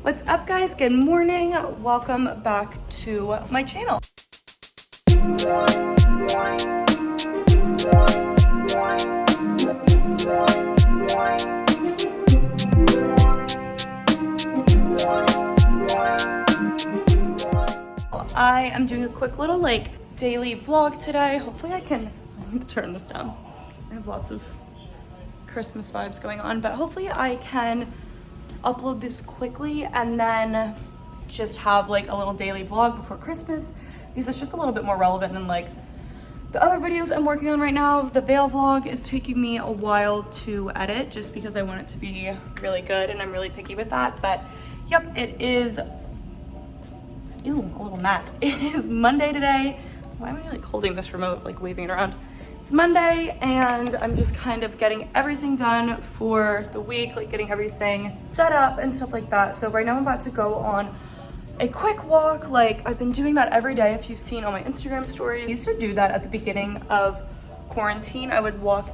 What's up, guys? Good morning. Welcome back to my channel. I am doing a quick little daily vlog today. Hopefully I can turn this down. I have lots of Christmas vibes going on, but hopefully I can upload this quickly and then just have like a little daily vlog before Christmas, because it's just a little bit more relevant than like the other videos I'm working on right now. The veil vlog is taking me a while to edit just because I want it to be really good and I'm really picky with that. But yep, it is, ew, a little gnat. It is Monday today. Why am I like holding this remote, like waving it around? It's Monday and I'm just kind of getting everything done for the week, like getting everything set up and stuff like that. So right now I'm about to go on a quick walk. Like I've been doing that every day. If you've seen on my Instagram story, I used to do that at the beginning of quarantine. I would walk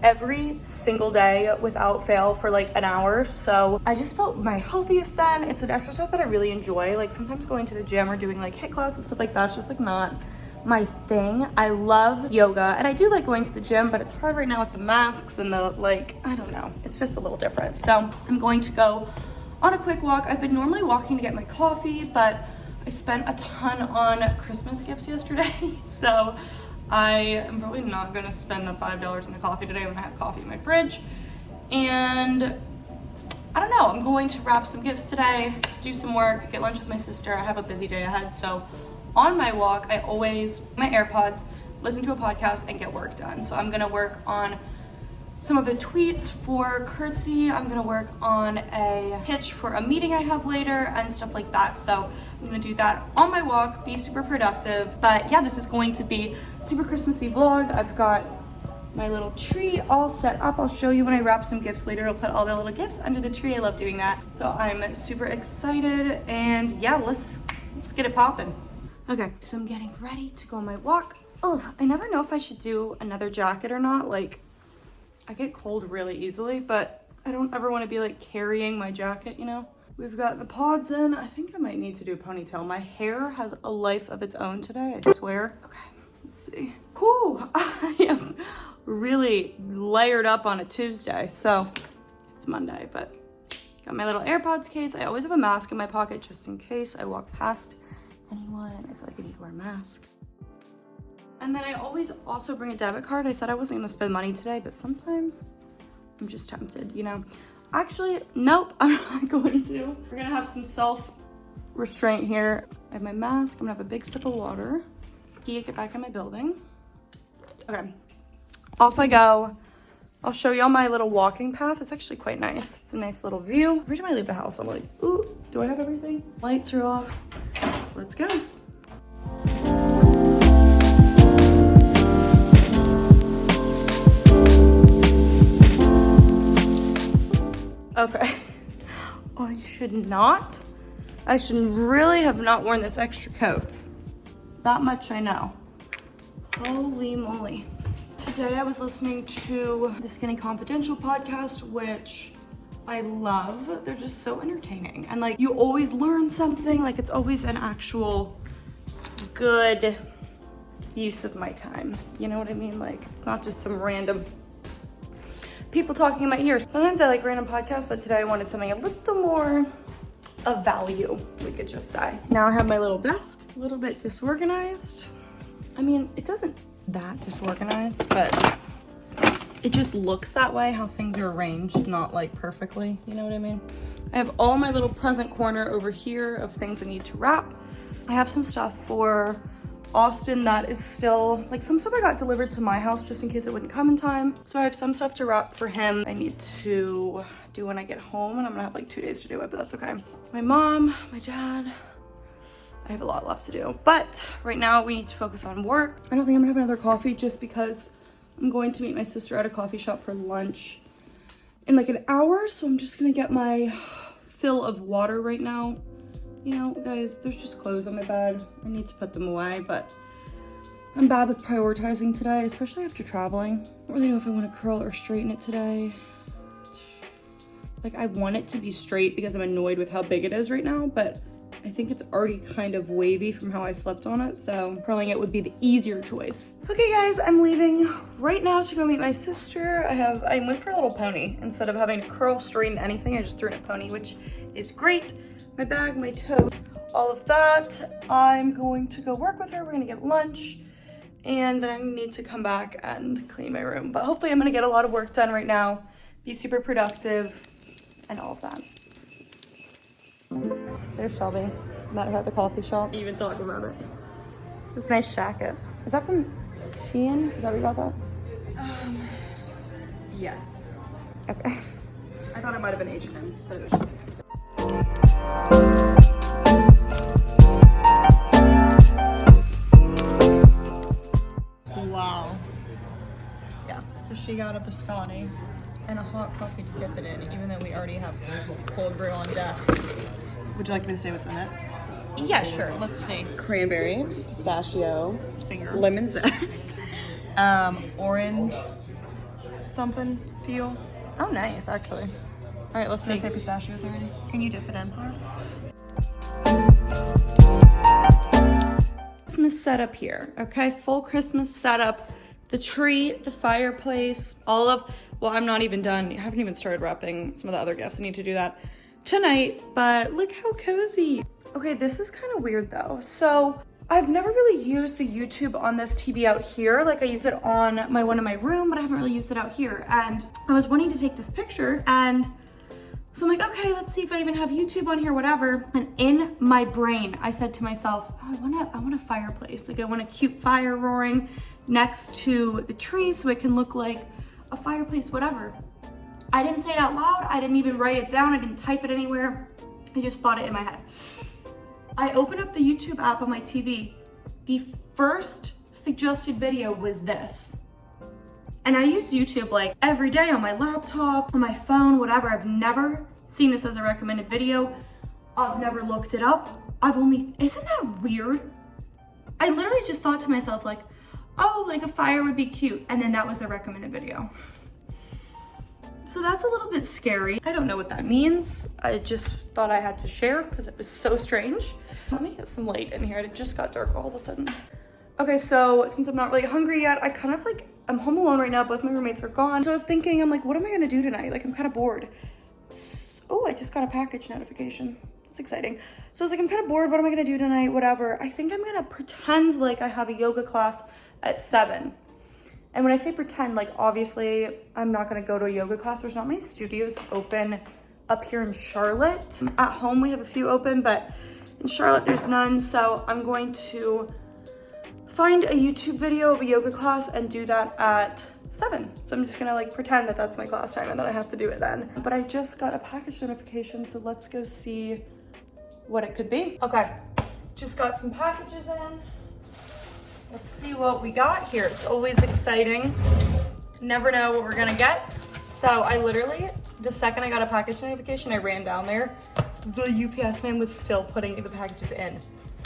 every single day without fail for like an hour. So I just felt my healthiest then. It's an exercise that I really enjoy. Like sometimes going to the gym or doing like HIIT class and stuff like that's just like not my thing. I love yoga and I do like going to the gym, but it's hard right now with the masks and the I don't know, it's just a little different. So I'm going to go on a quick walk. I've been normally walking to get my coffee, but I spent a ton on Christmas gifts yesterday. So I am probably not gonna spend the $5 on the coffee today when I have coffee in my fridge. And I don't know, I'm going to wrap some gifts today, do some work, get lunch with my sister. I have a busy day ahead, so on my walk, I always my AirPods, listen to a podcast, and get work done. So I'm gonna work on some of the tweets for Curtsy. I'm gonna work on a pitch for a meeting I have later and stuff like that. So I'm gonna do that on my walk, be super productive. But yeah, this is going to be a super Christmassy vlog. I've got my little tree all set up. I'll show you when I wrap some gifts later. I'll put all the little gifts under the tree. I love doing that. So I'm super excited, and yeah, let's get it popping. Okay, so I'm getting ready to go on my walk. Oh, I never know if I should do another jacket or not. Like, I get cold really easily, but I don't ever want to be like carrying my jacket, you know? We've got the pods in. I think I might need to do a ponytail. My hair has a life of its own today, I swear. Okay, let's see. Whew, I am really layered up on a Tuesday. So it's Monday, but got my little AirPods case. I always have a mask in my pocket just in case I walk past anyone and I feel like I need to wear a mask. And then I always also bring a debit card. I said I wasn't gonna spend money today, but sometimes I'm just tempted, you know? Actually, nope, I'm not going to. We're gonna have some self-restraint here. I have my mask, I'm gonna have a big sip of water. Get back in my building. Okay, off I go. I'll show you all my little walking path. It's actually quite nice. It's a nice little view. Every time I leave the house, I'm like, ooh, do I have everything? Lights are off. Let's go. Okay. I should really have not worn this extra coat. That much I know. Holy moly. Today I was listening to the Skinny Confidential podcast, which I love. They're just so entertaining. And like, you always learn something. Like, it's always an actual good use of my time. You know what I mean? Like, it's not just some random people talking in my ears. Sometimes I like random podcasts, but today I wanted something a little more of value, we could just say. Now I have my little desk, a little bit disorganized. I mean, it doesn't that disorganized, but it just looks that way, how things are arranged, not like perfectly, you know what I mean? I have all my little present corner over here of things I need to wrap. I have some stuff for Austin that is still, like some stuff I got delivered to my house just in case it wouldn't come in time. So I have some stuff to wrap for him. I need to do when I get home, and I'm gonna have like 2 days to do it, but that's okay. My mom, my dad, I have a lot left to do. But right now we need to focus on work. I don't think I'm gonna have another coffee just because I'm going to meet my sister at a coffee shop for lunch in like an hour. So I'm just gonna get my fill of water right now. You know, guys, there's just clothes on my bed. I need to put them away, but I'm bad with prioritizing today, especially after traveling. I don't really know if I want to curl or straighten it today. Like I want it to be straight because I'm annoyed with how big it is right now, but I think it's already kind of wavy from how I slept on it, so curling it would be the easier choice. Okay guys, I'm leaving right now to go meet my sister. I went for a little pony. Instead of having to curl, straighten, anything, I just threw in a pony, which is great. My bag, my tote, all of that. I'm going to go work with her. We're gonna get lunch, and then I need to come back and clean my room. But hopefully I'm gonna get a lot of work done right now, be super productive, and all of that. There's Shelby. Met her at the coffee shop. Even talk about it. This nice jacket. Is that from Shein? Is that where you got that? Yes. Okay. I thought it might have been H&M, but it was Shein. Wow. Yeah, so she got a biscotti and a hot coffee to dip it in, even though we already have cold brew on deck. Would you like me to say what's in it? Yeah, sure. Let's see. Cranberry, pistachio, Finger. lemon zest, orange something peel. Oh, nice, actually. All right, let's Did I see. say pistachios already? Can you dip it in, please? Christmas setup here, okay? Full Christmas setup. The tree, the fireplace, all of, well, I'm not even done. I haven't even started wrapping some of the other gifts. I need to do that tonight, but look how cozy. Okay, this is kind of weird though. So I've never really used the YouTube on this TV out here. Like I use it on my one in my room, but I haven't really used it out here. And I was wanting to take this picture, and so I'm like, okay, let's see if I even have YouTube on here, whatever. And in my brain, I said to myself, oh, I want a fireplace. Like I want a cute fire roaring next to the tree so it can look like a fireplace, whatever. I didn't say it out loud. I didn't even write it down. I didn't type it anywhere. I just thought it in my head. I opened up the YouTube app on my TV. The first suggested video was this. And I use YouTube like every day on my laptop, on my phone, whatever. I've never seen this as a recommended video. I've never looked it up. Isn't that weird? I literally just thought to myself like, oh, like a fire would be cute. And then that was the recommended video. So that's a little bit scary. I don't know what that means. I just thought I had to share because it was so strange. Let me get some light in here. It just got dark all of a sudden. Okay, so since I'm not really hungry yet, I'm home alone right now. Both my roommates are gone. So I was thinking, I'm like, what am I gonna do tonight? Like, I'm kind of bored. Oh, I just got a package notification. That's exciting. So I was like, I'm kind of bored. What am I gonna do tonight? Whatever. I think I'm gonna pretend like I have a yoga class at 7. And when I say pretend, like obviously I'm not gonna go to a yoga class. There's not many studios open up here in Charlotte. At home we have a few open, but in Charlotte there's none. So I'm going to find a YouTube video of a yoga class and do that at 7. So I'm just gonna like pretend that that's my class time and that I have to do it then. But I just got a package notification, so let's go see what it could be. Okay, just got some packages in. Let's see what we got here. It's always exciting. Never know what we're gonna get. So I literally, the second I got a package notification, I ran down there. The UPS man was still putting the packages in.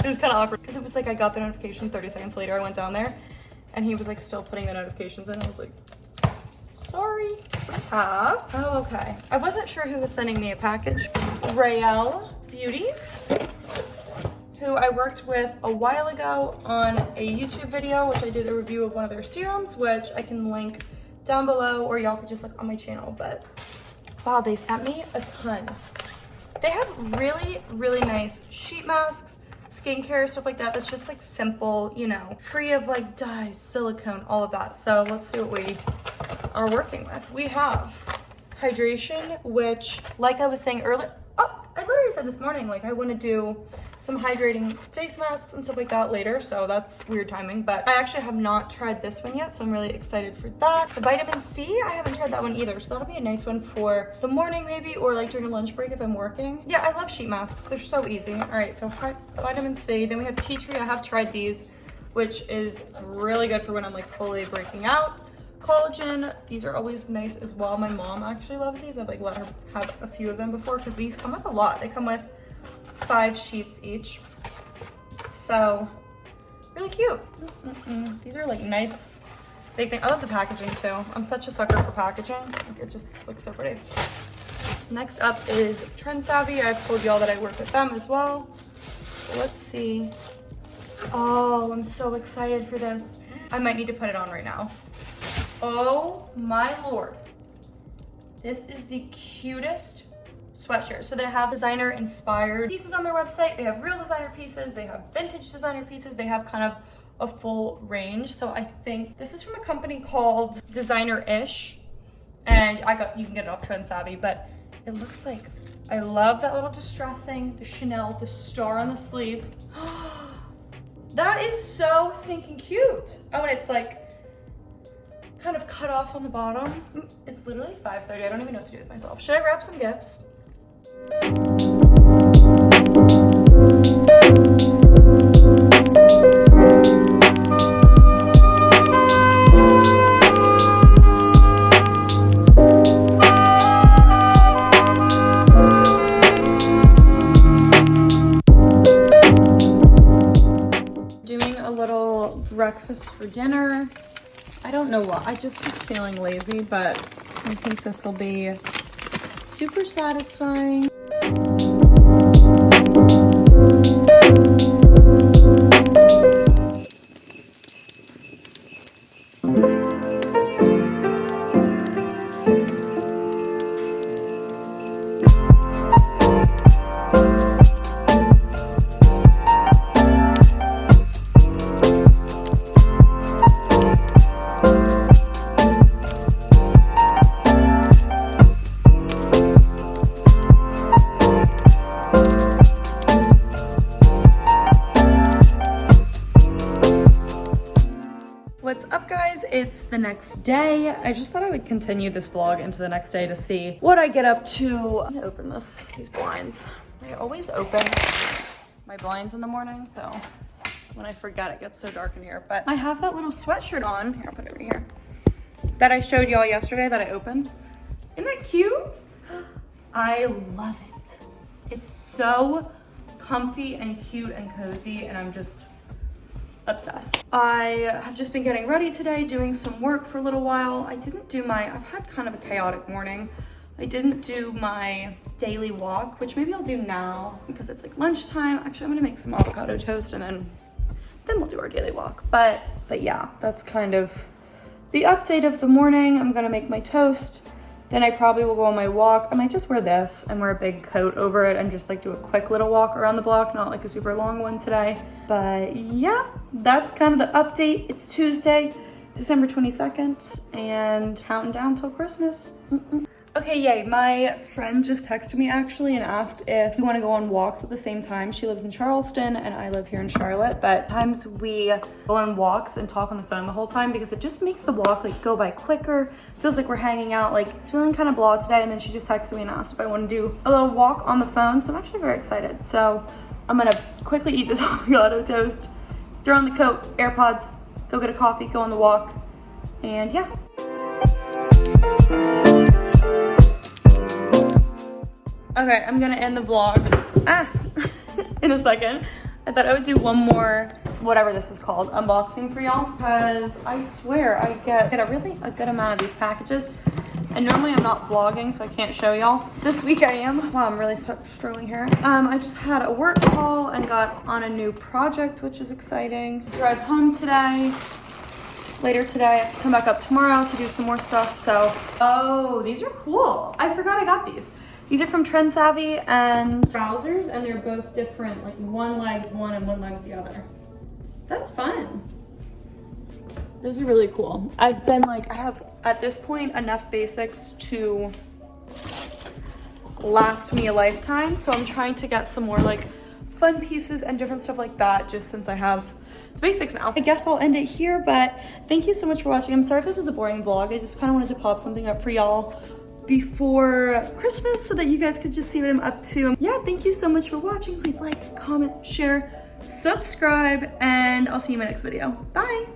It was kind of awkward because it was like I got the notification 30 seconds later. I went down there and he was like still putting the notifications in. I was like, sorry. Oh, okay. I wasn't sure who was sending me a package. Raelle Beauty, who I worked with a while ago on a YouTube video, which I did a review of one of their serums, which I can link down below, or y'all could just look on my channel. But wow, they sent me a ton. They have really, really nice sheet masks, skincare, stuff like that. That's just like simple, you know, free of like dyes, silicone, all of that. So let's see what we are working with. We have hydration, which like I was saying earlier, I literally said this morning, like I want to do some hydrating face masks and stuff like that later, so that's weird timing, but I actually have not tried this one yet, so I'm really excited for that. The vitamin C, I haven't tried that one either, so that'll be a nice one for the morning maybe, or like during a lunch break if I'm working. Yeah, I love sheet masks. They're so easy. All right, so vitamin C. Then we have tea tree. I have tried these, which is really good for when I'm like fully breaking out. Collagen, these are always nice as well. My mom actually loves these. I've like let her have a few of them before because these come with a lot. They come with 5 sheets each. So really cute. These are like nice big thing. I love the packaging too. I'm such a sucker for packaging. Like, it just looks so pretty. Next up is Trend Savvy. I've told y'all that I work with them as well. So let's see. Oh, I'm so excited for this. I might need to put it on right now. Oh my Lord. This is the cutest sweatshirt. So they have designer inspired pieces on their website. They have real designer pieces. They have vintage designer pieces. They have kind of a full range. So I think this is from a company called Designer-ish. And you can get it off Trend Savvy, but it looks like, I love that little distressing, the Chanel, the star on the sleeve. That is so stinking cute. Oh, and it's like kind of cut off on the bottom. It's literally 5:30. I don't even know what to do with myself. Should I wrap some gifts? Doing a little breakfast for dinner. I don't know what, I just was feeling lazy, but I think this will be super satisfying. What's up, guys? It's the next day. I just thought I would continue this vlog into the next day to see what I get up to. I'm gonna open these blinds. I always open my blinds in the morning, so when I forget, it gets so dark in here. But I have that little sweatshirt on. Here, I'll put it right here. That I showed y'all yesterday that I opened. Isn't that cute? I love it. It's so comfy and cute and cozy, and I'm just obsessed. I have just been getting ready today, doing some work for a little while. I've had kind of a chaotic morning. I didn't do my daily walk, which maybe I'll do now because it's like lunchtime. Actually, I'm gonna make some avocado toast and then we'll do our daily walk. But yeah, that's kind of the update of the morning. I'm gonna make my toast. Then I probably will go on my walk. I might just wear this and wear a big coat over it and just like do a quick little walk around the block, not like a super long one today. But yeah, that's kind of the update. It's Tuesday, December 22nd, and counting down till Christmas. Okay, yay, my friend just texted me actually and asked if we want to go on walks at the same time. She lives in Charleston and I live here in Charlotte, but sometimes we go on walks and talk on the phone the whole time because it just makes the walk like go by quicker. Feels like we're hanging out. Like, it's feeling kind of blah today, and then she just texted me and asked if I want to do a little walk on the phone, so I'm actually very excited. So I'm gonna quickly eat this avocado toast, throw on the coat, AirPods, go get a coffee, go on the walk, and yeah. Okay, I'm gonna end the vlog in a second. I thought I would do one more, whatever this is called, unboxing for y'all, because I swear I get a good amount of these packages, and normally I'm not vlogging, so I can't show y'all. This week I am. Wow, I'm really struggling here. I just had a work call and got on a new project, which is exciting. Drive home today. Later today, I have to come back up tomorrow to do some more stuff, so. Oh, these are cool. I forgot I got these. These are from Trend Savvy and trousers, and they're both different. Like one leg's one and one leg's the other. That's fun. Those are really cool. I have at this point enough basics to last me a lifetime. So I'm trying to get some more like fun pieces and different stuff like that, just since I have the basics now. I guess I'll end it here, but thank you so much for watching. I'm sorry if this was a boring vlog. I just kind of wanted to pop something up for y'all before Christmas so that you guys could just see what I'm up to. Yeah, thank you so much for watching. Please like, comment, share, subscribe, and I'll see you in my next video. Bye.